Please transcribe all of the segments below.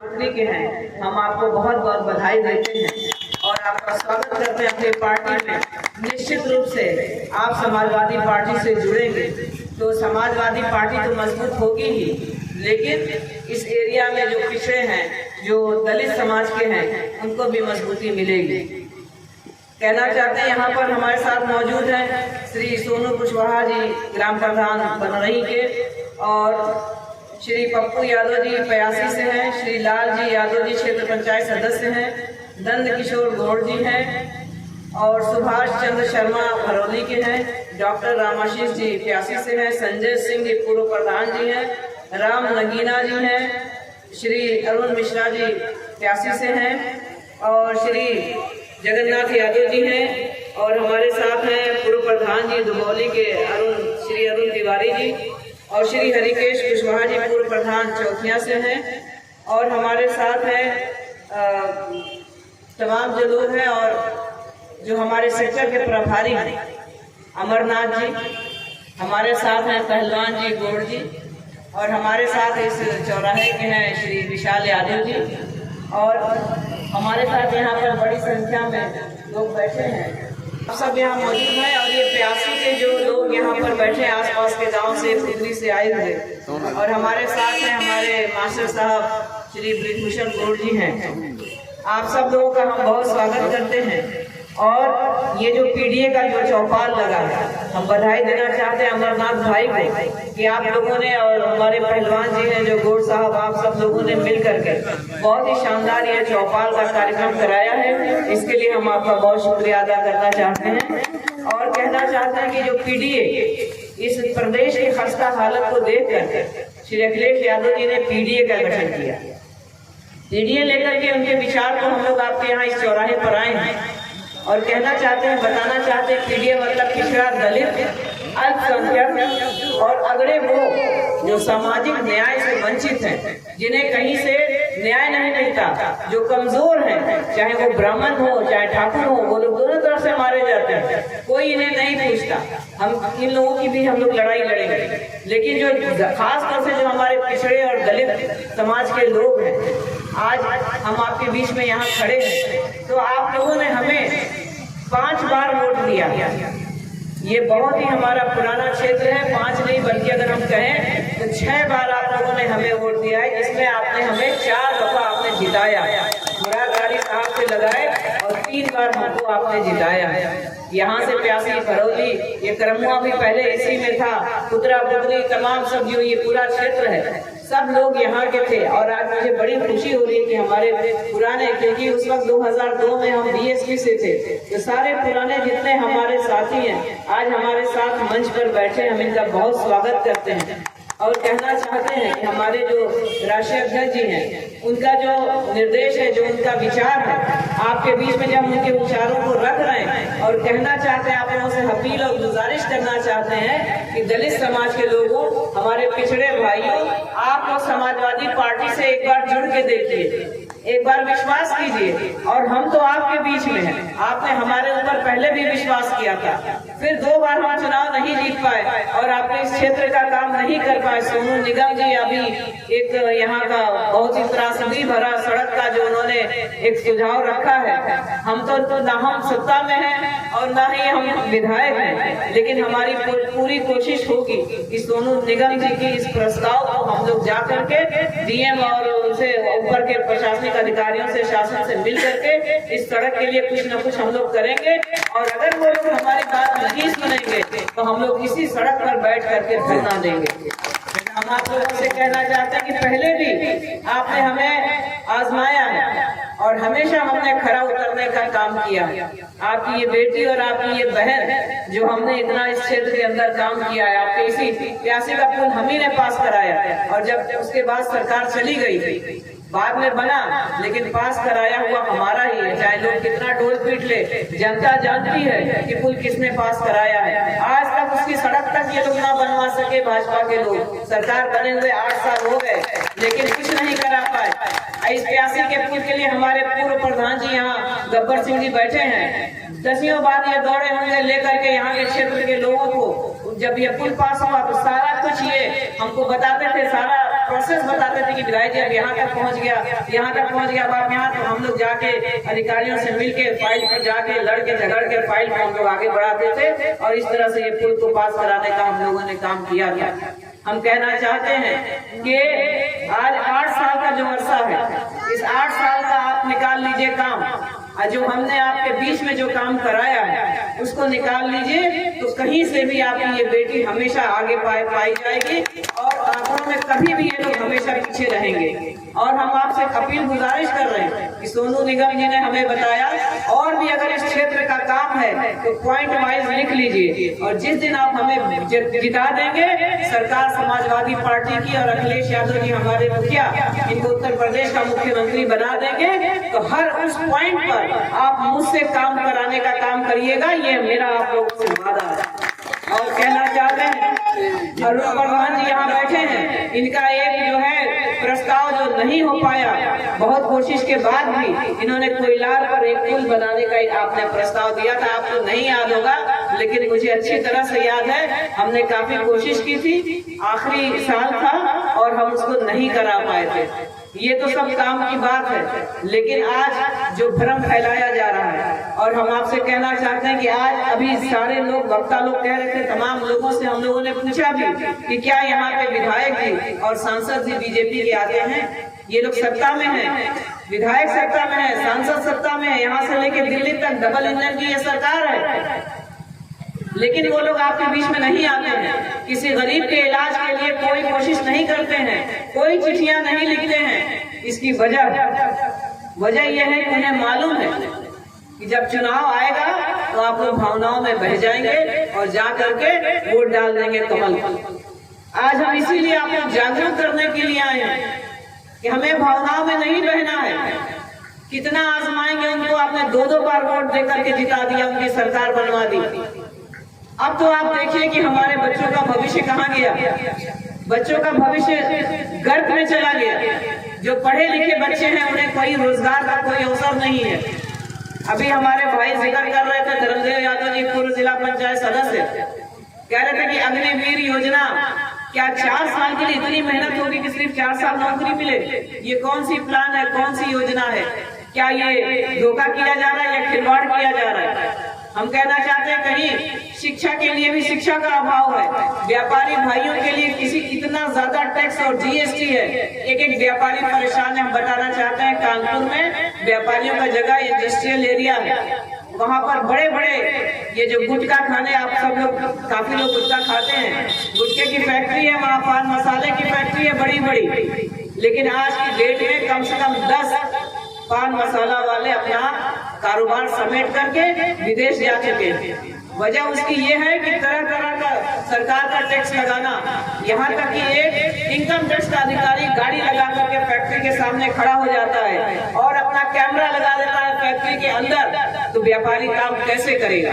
के हैं, हम आपको बहुत बहुत बधाई देते हैं और आपका स्वागत करते हैं अपनी पार्टी में। निश्चित रूप से आप समाजवादी पार्टी से जुड़ेंगे तो समाजवादी पार्टी तो मजबूत होगी ही, लेकिन इस एरिया में जो पिछड़े हैं, जो दलित समाज के हैं, उनको भी मजबूती मिलेगी। कहना चाहते हैं यहाँ पर हमारे साथ मौजूद हैं श्री सोनू कुशवाहा जी, ग्राम प्रधान बनरही के, और श्री पप्पू यादव जी पयासी से हैं, श्री लाल जी यादव जी क्षेत्र पंचायत सदस्य हैं, नंद किशोर गौड़ जी हैं, और सुभाष चंद्र शर्मा भरौली के हैं, डॉक्टर रामाशीष जी प्यासी से हैं, संजय सिंह जी पूर्व प्रधान जी हैं, राम नगीना जी हैं, श्री अरुण मिश्रा जी प्यासी से हैं, और श्री जगन्नाथ यादव जी हैं, और हमारे साथ हैं पूर्व प्रधान जी दुबौली के श्री अरुण तिवारी जी, और श्री हरिकेश कुशवाहा जी पूर्व प्रधान चौथिया से हैं, और हमारे साथ हैं तमाम जो लोग हैं और जो हमारे सेक्टर के प्रभारी हैं, अमरनाथ जी हमारे साथ हैं, पहलवान जी गौड़ जी, और हमारे साथ इस चौराहे के हैं श्री विशाल यादव जी, और हमारे साथ यहाँ पर बड़ी संख्या में लोग बैठे हैं। आप सब यहाँ मौजूद हैं, और ये प्यासी के जो लोग यहाँ पर बैठे हैं आसपास के गांव से, पुतली से आए थे, और हमारे साथ हैं हमारे मास्टर साहब श्री ब्रिजभूषण गौड़ जी हैं। आप सब लोगों का हम बहुत स्वागत करते हैं। और ये जो पीडीए का जो चौपाल लगा है, हम बधाई देना चाहते हैं अमरनाथ भाई को कि आप लोगों ने, और हमारे पहलवान जी हैं जो गौड़ साहब, आप सब लोगों ने मिल करके बहुत ही शानदार ये चौपाल का कार्यक्रम कराया है। इसके लिए हम आपका बहुत शुक्रिया अदा करना चाहते हैं, और कहना चाहते हैं कि जो पीडीए इस प्रदेश की खस्ता हालत को देख कर श्री अखिलेश यादव जी ने पीडीए का गठन किया। पीडीए लेकर के उनके विचार को हम लोग आपके यहाँ इस चौराहे पर आए हैं, और कहना चाहते हैं, बताना चाहते हैं, पीडीए मतलब पिछड़ा, दलित, अल्पसंख्यक और अगड़े वो जो सामाजिक न्याय से वंचित हैं, जिन्हें कहीं से न्याय नहीं मिलता, जो कमजोर हैं, चाहे वो ब्राह्मण हो चाहे ठाकुर हो, वो लोग दोनों तरफ से मारे जाते हैं, कोई इन्हें नहीं पूछता। हम इन लोगों की भी हम लोग लड़ाई लड़ेंगे, लेकिन जो खास तौर से जो हमारे पिछड़े और दलित समाज के लोग हैं, आज हम आपके बीच में यहाँ खड़े हैं, तो आप लोगों ने हमें 5 बार वोट दिया। ये बहुत ही हमारा पुराना क्षेत्र है, 5 नहीं बल्कि अगर हम कहें तो 6 बार आप लोगों ने हमें वोट दिया है, जिसमें आपने हमें 4 दफा आपने जिताया, मुराद साहब से लगाए, और 3 बार हमको आपने जिताया। यहाँ से प्यासी, भरौली, ये करमुआ भी पहले इसी में था, पुतरा पुतरी तमाम सब जो ये पूरा क्षेत्र है, सब लोग यहाँ के थे। और आज मुझे बड़ी खुशी हो रही है कि हमारे पुराने, क्योंकि उस वक्त 2002 में हम बीएसपी से थे, तो सारे पुराने जितने हमारे साथी हैं आज हमारे साथ मंच पर बैठे, हम इनका बहुत स्वागत करते हैं। और कहना चाहते हैं कि हमारे जो राष्ट्रीय अध्यक्ष जी हैं, उनका जो निर्देश है, जो उनका विचार है, आपके बीच में जब उनके विचारों को रख रहे हैं, और कहना चाहते हैं, आप लोगों से अपील और गुजारिश करना चाहते हैं कि दलित समाज के लोगों, हमारे पिछड़े भाइयों, आप लोग समाजवादी पार्टी से एक बार जुड़ के देखिए, एक बार विश्वास कीजिए। और हम तो आपके बीच में हैं, आपने हमारे ऊपर पहले भी विश्वास किया था, फिर 2 बार हम चुनाव नहीं जीत पाए और आपने इस क्षेत्र का काम नहीं कर पाए। सोनू निगम जी अभी एक यहाँ का बहुत ही त्रासदी भरा सड़क का जो उन्होंने एक सुझाव रखा है, हम तो ना हम सत्ता में हैं और ना ही हम विधायक हैं, लेकिन हमारी पूरी कोशिश होगी कि सोनू निगम जी की इस प्रस्ताव को हम लोग जा करके डीएम और उनसे ऊपर के प्रशासनिक अधिकारियों से, शासन से मिल करके इस सड़क के लिए कुछ न कुछ हम लोग करेंगे। और अगर वो लोग हमारी बात नहीं सुनेंगे तो हम लोग इसी सड़क पर बैठ करके धरना देंगे। हम आप लोगों से कहना चाहते हैं कि पहले भी आपने हमें आजमाया है और हमेशा हमने खरा उतरने का काम किया। आपकी ये बेटी और आपकी ये बहन जो हमने इतना इस क्षेत्र के अंदर काम किया है, आपके इसी प्यासी का पुल हम ही ने पास कराया, और जब उसके बाद सरकार चली गई, बाद में बना, लेकिन पास कराया हुआ हमारा ही है, चाहे लोग कितना डोल पीट ले, जनता जानती है कि पुल किसने पास कराया है। आज तक उसकी सड़क तक ये लोग ना बनवा सके, भाजपा के लोग, सरकार बने हुए 8 साल हो गए, लेकिन कुछ नहीं करा पाए। इस प्यासी के पुल के लिए हमारे पूर्व प्रधान जी यहाँ गब्बर सिंह जी बैठे हैं, 10 बार ये दौड़े होंगे लेकर के यहाँ के क्षेत्र के लोगों को। जब ये पुल पास हुआ तो सारा कुछ ये हमको बताते थे, सारा प्रोसेस बताते थे कि विधायक जी अब यहाँ तक पहुँच गया, यहाँ तक पहुँच गया, अब आप यहाँ, तो हम लोग जाके अधिकारियों से मिलके फाइल पर जाके लड़के झगड़ के फाइल को हम लोग आगे बढ़ाते थे और इस तरह से ये पुल को पास कराने का हम लोगों ने काम किया था। हम कहना चाहते हैं कि आज 8 साल का जो अरसा है, इस 8 साल का आप निकाल लीजिए काम, और जो हमने आपके बीच में जो काम कराया है उसको निकाल लीजिए, तो कहीं से भी आपकी ये बेटी हमेशा आगे पाई जाएगी और आंकड़ों में कभी भी ये लोग हमेशा पीछे रहेंगे। और हम आपसे अपील गुजारिश कर रहे हैं कि सोनू निगम जी ने हमें बताया, और भी अगर इस क्षेत्र का काम है तो पॉइंट वाइज लिख लीजिए, और जिस दिन आप हमें जिता देंगे, सरकार समाजवादी पार्टी की और अखिलेश यादव जी हमारे मुखिया, इनको उत्तर प्रदेश का मुख्यमंत्री बना देंगे, तो हर उस पॉइंट पर आप मुझसे काम कराने का काम करिएगा, ये मेरा आप लोगों से वादा है। और कहना चाहते हैं अरुण प्रधान जी यहाँ बैठे हैं, इनका एक जो है प्रस्ताव जो नहीं हो पाया, बहुत कोशिश के बाद भी इन्होंने कोयलार पर एक पुल बनाने का आपने प्रस्ताव दिया था, आपको नहीं याद होगा लेकिन मुझे अच्छी तरह से याद है। हमने काफी कोशिश की थी, आखिरी साल था और हम उसको नहीं करा पाए थे। ये तो सब काम की बात है, लेकिन आज जो भ्रम फैलाया जा रहा है, और हम आपसे कहना चाहते हैं कि आज अभी सारे लोग वक्ता लोग कह रहे थे, तमाम लोगों से हम लोगों ने पूछा भी कि क्या यहाँ पे विधायक जी और सांसद जी बीजेपी के आते हैं? ये लोग सत्ता में हैं, विधायक सत्ता में है, सांसद सत्ता में है, यहाँ से लेके दिल्ली तक डबल इंजन की ये सरकार है, लेकिन वो लोग आपके बीच में नहीं आते हैं। किसी गरीब के इलाज के लिए कोई कोशिश नहीं करते हैं, कोई चिट्ठियां नहीं लिखते हैं। इसकी वजह यह है कि उन्हें मालूम है कि जब चुनाव आएगा तो आप लोग भावनाओं में बह जाएंगे और जा करके वोट डाल देंगे कमल पर। आज हम इसीलिए आपको जागरूक करने के लिए आए हैं कि हमें भावनाओं में नहीं बहना है। कितना आजमाएंगे उनको, आपने 2-2 बार वोट देकर के जिता दिया, उनकी सरकार बनवा दी। अब तो आप देखिए कि हमारे बच्चों का भविष्य कहाँ गया, बच्चों का भविष्य गर्त में चला गया। जो पढ़े लिखे बच्चे हैं उन्हें कोई रोजगार का कोई अवसर नहीं है। अभी हमारे भाई जिक्र कर रहे थे, धर्मदेव यादव जी पूर्व जिला पंचायत सदस्य, कह रहे थे कि अग्निवीर योजना, क्या 4 साल के लिए इतनी मेहनत होगी कि सिर्फ 4 साल नौकरी मिले? ये कौन सी प्लान है, कौन सी योजना है? क्या ये धोखा किया जा रहा है या खिलवाड़ किया जा रहा है? हम कहना चाहते हैं कहीं शिक्षा के लिए भी शिक्षा का अभाव है, व्यापारी भाइयों के लिए किसी इतना ज्यादा टैक्स और जीएसटी है, एक व्यापारी परेशान है। हम बताना चाहते हैं कानपुर में व्यापारियों का जगह इंडस्ट्रियल एरिया है, वहाँ पर बड़े बड़े ये जो गुटखा खाने, आप सब लोग काफी लोग गुटखा खाते हैं, गुटखे की फैक्ट्री है, वहाँ पान मसाले की फैक्ट्री है बड़ी बड़ी, लेकिन आज की डेट में कम से कम 10 पान मसाला वाले अपना कारोबार समेट करके विदेश जा चुके हैं। वजह उसकी ये है कि तरह तरह का सरकार का टैक्स लगाना, यहाँ तक कि एक इनकम टैक्स का अधिकारी गाड़ी लगा करके फैक्ट्री के सामने खड़ा हो जाता है और अपना कैमरा लगा देता है फैक्ट्री के अंदर, तो व्यापारी काम कैसे करेगा?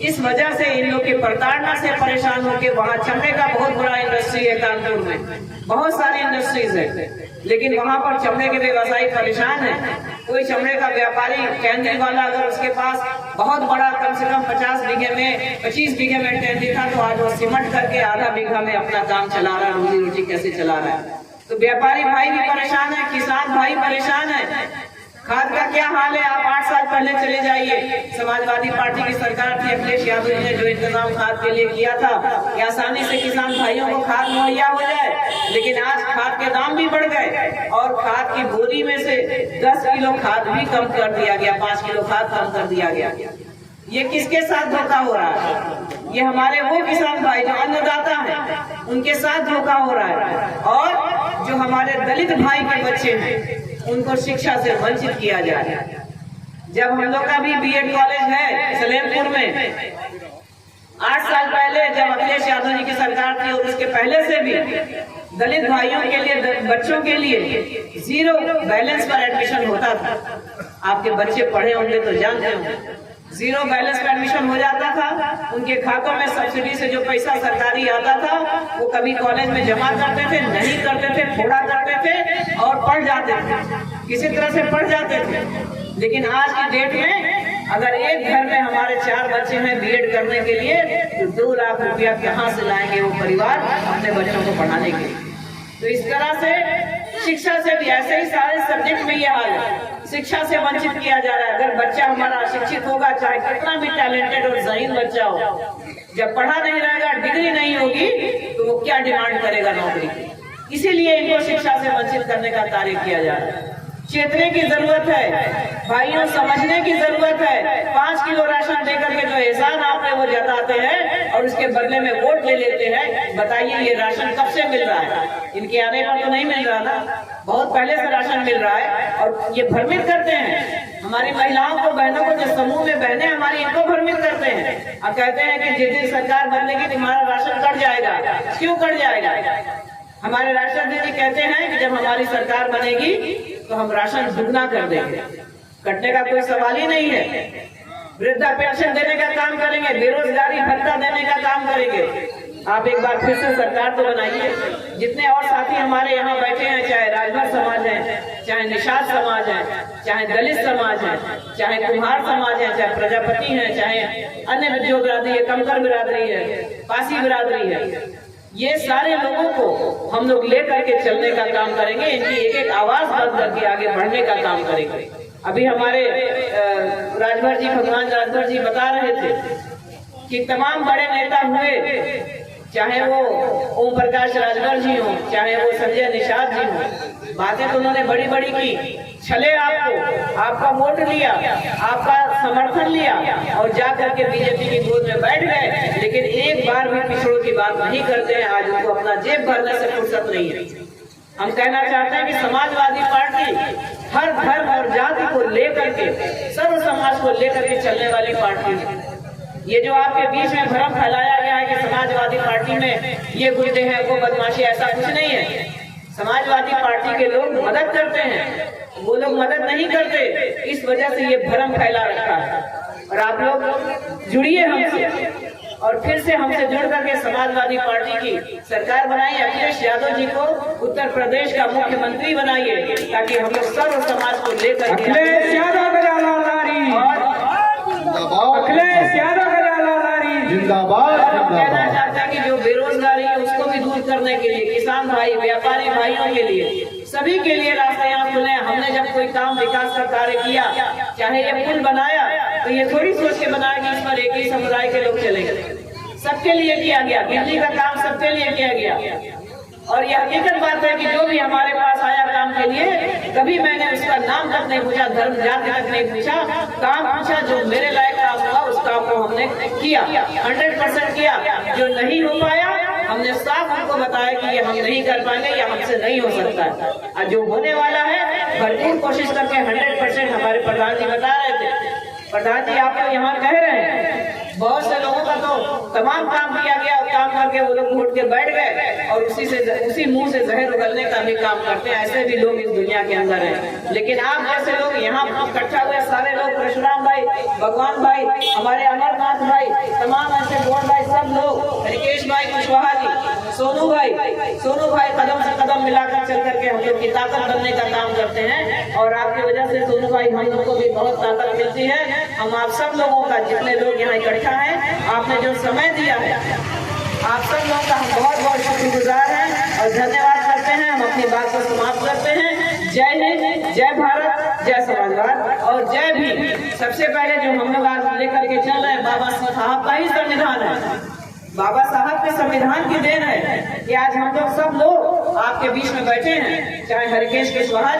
इस वजह से इन लोग की प्रताड़ना से परेशान होकर वहाँ चमड़े का बहुत बड़ा इंडस्ट्री है कानपुर में, बहुत सारी इंडस्ट्रीज है, लेकिन वहाँ पर चमड़े के व्यवसायी परेशान है। कोई चमड़े का व्यापारी कैंडी वाला अगर उसके पास बहुत बड़ा कम से कम 25 बीघे में कैंडी था, तो आज वो सिमट करके आधा बीघा में अपना काम चला रहा है, रोजी रोटी कैसे चला रहा है। तो व्यापारी भाई भी परेशान है, किसान भाई परेशान है। खाद का क्या हाल है? आप 8 साल पहले चले जाइए, समाजवादी पार्टी की सरकार थी, अखिलेश यादव जी ने जो इंतजाम खाद के लिए किया था कि आसानी से किसान भाइयों को खाद मुहैया हो जाए, लेकिन आज खाद के दाम भी बढ़ गए और खाद की बोरी में से 10 किलो खाद भी कम कर दिया गया, 5 किलो खाद कम कर दिया गया। ये किसके साथ धोखा हो रहा है? ये हमारे वो किसान भाई जो अन्नदाता हैं, उनके साथ धोखा हो रहा है। और जो हमारे दलित भाई के बच्चे हैं उनको शिक्षा से वंचित किया जा रहा है। जब हम लोग का भी बीएड कॉलेज है सलेमपुर में, 8 साल पहले जब अखिलेश यादव जी की सरकार थी और उसके पहले से भी दलित भाइयों के लिए, बच्चों के लिए 0 बैलेंस पर एडमिशन होता था। आपके बच्चे पढ़े होंगे तो जानते होंगे, 0 बैलेंस पर एडमिशन हो जाता था। उनके खातों में सब्सिडी से जो पैसा सरकारी आता था वो कभी कॉलेज में जमा करते थे, नहीं करते थे, थोड़ा करते थे और पढ़ जाते थे, किसी तरह से पढ़ जाते थे। लेकिन आज की डेट में अगर एक घर में हमारे 4 बच्चे हैं बीएड करने के लिए, तो 2 लाख रुपया कहाँ से लाएंगे वो परिवार अपने बच्चों को पढ़ाने के लिए? तो इस तरह से शिक्षा से भी ऐसे ही सारे सब्जेक्ट में ये हाल है, शिक्षा से वंचित किया जा रहा है। अगर बच्चा हमारा शिक्षित होगा, चाहे कितना भी टैलेंटेड और ज़हीन बच्चा हो, जब पढ़ा नहीं रहेगा, डिग्री नहीं होगी, तो वो क्या डिमांड करेगा नौकरी। इसीलिए इनको शिक्षा से वंचित करने का कार्य किया जा रहा है। चेतने की जरूरत है भाइयों, समझने की जरूरत है। 5 किलो राशन देकर के जो एहसान आपने वो जताते हैं और उसके बदले में वोट ले लेते हैं। बताइए ये राशन कब से मिल रहा है? इनके आने पर तो नहीं मिल रहा ना, बहुत पहले से राशन मिल रहा है। और ये भ्रमित करते हैं हमारी महिलाओं को, बहनों को, जो समूह में बहनें हमारी, इनको भ्रमित करते हैं और कहते हैं कि जिस दिन सरकार बदलेगी तुम्हारा राशन कट जाएगा। क्यों कट जाएगा? हमारे राष्ट्र जी कहते हैं कि जब हमारी सरकार बनेगी तो हम राशन दुगना कर देंगे। कटने का कोई सवाल ही नहीं है। वृद्धा पेंशन देने का काम करेंगे, बेरोजगारी भत्ता देने का काम करेंगे। आप एक बार फिर से सरकार तो बनाइए। जितने और साथी हमारे यहाँ बैठे हैं, चाहे राजभर समाज है, चाहे निषाद समाज है, चाहे दलित समाज है, चाहे कुम्हार समाज है, चाहे प्रजापति है, चाहे अन्य जो बिरादरी है, कमकर बिरादरी है, पासी बिरादरी है, ये सारे लोगों को हम लोग लेकर के चलने का काम करेंगे। इनकी एक एक आवाज बंद करके आगे बढ़ने का काम करेंगे। अभी हमारे राजभर जी, भगवान राजभर जी बता रहे थे कि तमाम बड़े नेता हुए, चाहे वो ओम प्रकाश राजभर जी हो, चाहे वो संजय निषाद जी हो, बातें तो उन्होंने बड़ी बड़ी की, छले आपको, आपका वोट लिया, आपका समर्थन लिया और जा करके बीजेपी की गोद में बैठ गए, लेकिन एक बार भी पिछड़ों की बात नहीं करते हैं। आज उनको अपना जेब भरने से फुर्सत नहीं है। हम कहना चाहते हैं कि समाजवादी पार्टी हर धर्म और जाति को लेकर के, सर्व समाज को लेकर के चलने वाली पार्टी है। ये जो आपके बीच में भ्रम फैलाया गया है कि समाजवादी पार्टी में ये गुंडे हैं, वो बदमाशी, ऐसा कुछ नहीं है। समाजवादी पार्टी के लोग मदद करते हैं, वो लोग मदद नहीं करते। इस वजह से ये भ्रम फैला रखा है। और आप लोग जुड़िए हमसे और फिर से हमसे जुड़ करके समाजवादी पार्टी की सरकार बनाइए। अखिलेश यादव जी को उत्तर प्रदेश का मुख्यमंत्री बनाइए, ताकि हम लोग सर्व समाज को लेकर अखिलेश यादव जिंदाबाद। हम कहना चाहते हैं कि जो बेरोजगारी है उसको भी दूर करने के लिए, किसान भाई, व्यापारी भाइयों के लिए, सभी के लिए रास्ते यहाँ खुले हैं। हमने जब कोई काम विकास का कार्य किया, चाहे ये पुल बनाया, तो ये थोड़ी सोच के बनाया कि इस पर एक ही समुदाय के लोग चलेंगे। सबके लिए किया गया, बिजली का काम सबके लिए किया गया। और यह हकीकत बात है कि जो भी हमारे पास आया काम के लिए, कभी मैंने उसका नाम तक नहीं पूछा, धर्म जाति तक नहीं पूछा, काम पूछा। जो मेरे लायक काम हुआ उस काम को हमने किया, 100% किया। जो नहीं हो पाया, हमने साफ उनको बताया कि ये हम नहीं कर पाएंगे, या हमसे नहीं हो सकता है। और जो होने वाला है, भरपूर कोशिश करके 100%। हमारे प्रधान जी बता रहे थे, प्रधान जी आप तो यहाँ कह रहे हैं, बहुत से लोगों का तो तमाम काम किया गया, काम करके वो लोग उठ के बैठ गए और उसी मुंह से जहर उगलने का भी काम करते हैं। ऐसे भी लोग इस दुनिया के अंदर हैं। लेकिन आप जैसे लोग यहाँ इकट्ठा हुए सारे लोग, परशुराम भाई, भगवान भाई, हमारे अमरनाथ भाई, तमाम ऐसे गोड भाई, सब लोग, रिकेश भाई कुशवाहा जी, सोनू भाई कदम से कदम मिलाकर चल करके हम लोग की ताकत बनने का काम करते हैं। और आपकी वजह से सोनू भाई हम लोग को भी बहुत ताकत मिलती है। हम आप सब लोगों का, जितने लोग यहाँ इकट्ठा हैं, आपने जो समय दिया है, आप सब लोगों का हम बहुत बहुत शुक्रगुजार हैं और धन्यवाद करते हैं। हम अपनी बात को समाप्त करते हैं। जय हिंद, जय भारत, जय समाजवाद और जय भीम। सबसे पहले जो हम लोग आज लेकर के चल रहे हैं, बाबा साहब का ही संविधान है। बाबा साहब के संविधान की देन है कि आज हम लोग सब लोग आपके बीच में बैठे हैं। चाहे हरिकेश कुशवाहा